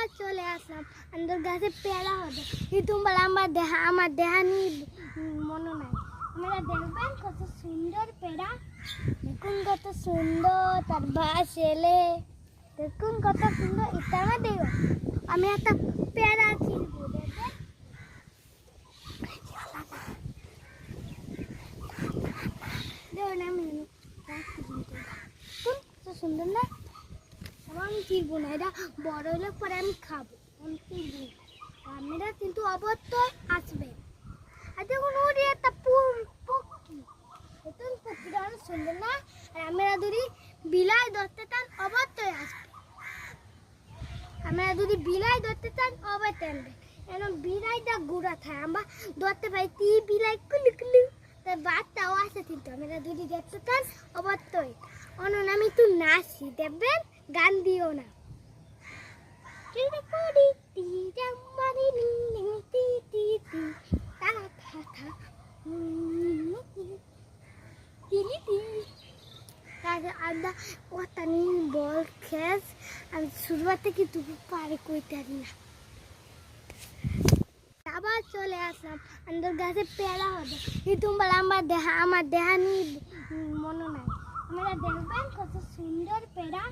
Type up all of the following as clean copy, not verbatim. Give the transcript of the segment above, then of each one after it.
আবার চলে আসলাম আমাদের গাছে পেয়ারা হবে কিন্তু আমার দেহা নিয়ে মনে নাই। আপনারা দেখবেন কত সুন্দর পেয়ারা, দেখুন কত সুন্দর তার বাস এলে, দেখুন কত সুন্দর ইতারা দেব। আমি একটা পেয়ারা ছিলবো, দেখবেন দেখুন আমি সুন্দর না। আমি চিরবো না, এটা বড় হলে পরে আমি খাবো। আমি চিরবো না, আপনারা কিন্তু অবশ্যই আসবেন। আর দেখুন ওর একটা পক্ষী, দেখুন পক্ষীটা অনেক সুন্দর না। আর আমরা যদি বিলাই ধরতে চান অবশ্যই আসবেন। আমরা যদি বিলাই ধরতে চান অবশ্যই আনবেন, কেন বিলাইটা গুড়া খায়, আমরা ধরতে পারি তি বিলাই কুলু কুলু, তার বাচ্চাও আছে। কিন্তু আমরা যদি দেখতে চান অবশ্যই অনন আমি একটু নাচি, দেখবেন গান দিও না। বল খেস আমি শুরুয়ার থেকে তুমি পারে কইতে পারি না। আবার চলে আসলাম আমাদের গাছে পেয়ারা হবে কিন্তু আমার দেহা নিয়ে মনে নাই। আপনারা দেখবেন কত সুন্দর পেয়ারা,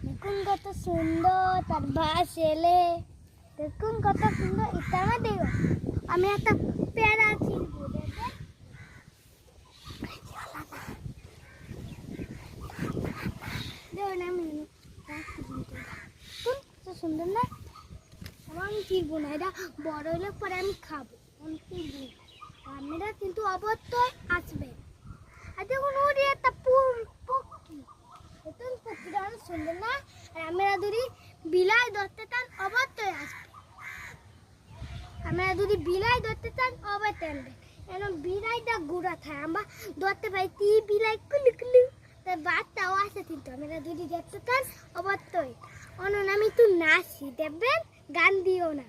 দেখুন কত সুন্দর তার বাস এলে, দেখুন কত সুন্দর ইতারা দেব। আমি একটা পেয়ারা ছিলবো, দেখবেন দেখুন আমি সুন্দর না। আমি চিরবো না, এটা বড় হলে পরে আমি খাবো। আমি চিরবো না, আপনারা কিন্তু অবশ্যই আসবেন। আর দেখুন ওর একটা পক্ষী, দেখুন পক্ষীটা অনেক সুন্দর না। আর আমরা যদি বিলাই ধরতে চান অবশ্যই আসবেন। আমরা যদি বিলাই ধরতে চান অবশ্যই আনবেন, কেন বিলাইটা গুড়া খায়, আমরা ধরতে পারি তি বিলাই কুলু কুলু, তার বাচ্চাও আছে। কিন্তু আমরা যদি দেখতে চান অবশ্যই অনন আমি একটু নাচি, দেখবেন গান দিও না।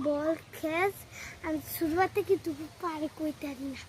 বল খেস আমি শুরুয়ার থেকে তুমি পারে কইতে পারি না।